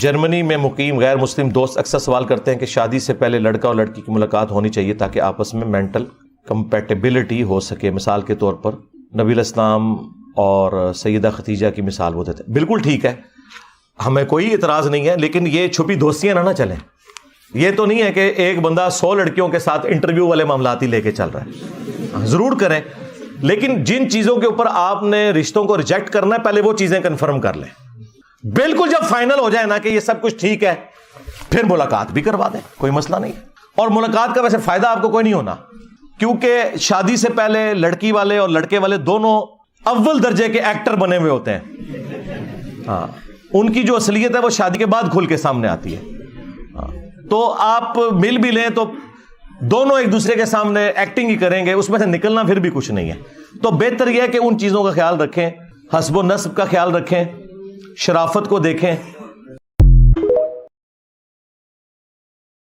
جرمنی میں مقیم غیر مسلم دوست اکثر سوال کرتے ہیں کہ شادی سے پہلے لڑکا اور لڑکی کی ملاقات ہونی چاہیے تاکہ آپس میں مینٹل کمپیٹیبلٹی ہو سکے. مثال کے طور پر نبی علیہ السلام اور سیدہ ختیجہ کی مثال وہ دیتے ہیں. بالکل ٹھیک ہے, ہمیں کوئی اعتراض نہیں ہے, لیکن یہ چھپی دوستیاں نہ چلیں. یہ تو نہیں ہے کہ ایک بندہ 100 لڑکیوں کے ساتھ انٹرویو والے معاملات ہی لے کے چل رہا ہے. ضرور کریں, لیکن جن چیزوں کے اوپر آپ نے رشتوں کو ریجیکٹ کرنا ہے پہلے وہ چیزیں کنفرم کر لیں. بالکل جب فائنل ہو جائے نا کہ یہ سب کچھ ٹھیک ہے, پھر ملاقات بھی کروا دیں, کوئی مسئلہ نہیں. اور ملاقات کا ویسے فائدہ آپ کو کوئی نہیں ہونا, کیونکہ شادی سے پہلے لڑکی والے اور لڑکے والے دونوں اول درجے کے ایکٹر بنے ہوئے ہوتے ہیں. ہاں, ان کی جو اصلیت ہے وہ شادی کے بعد کھل کے سامنے آتی ہے. تو آپ مل بھی لیں تو دونوں ایک دوسرے کے سامنے ایکٹنگ ہی کریں گے, اس میں سے نکلنا پھر بھی کچھ نہیں ہے. تو بہتر یہ ہے کہ ان چیزوں کا خیال رکھیں, حسب و نسب کا خیال رکھیں, شرافت کو دیکھیں,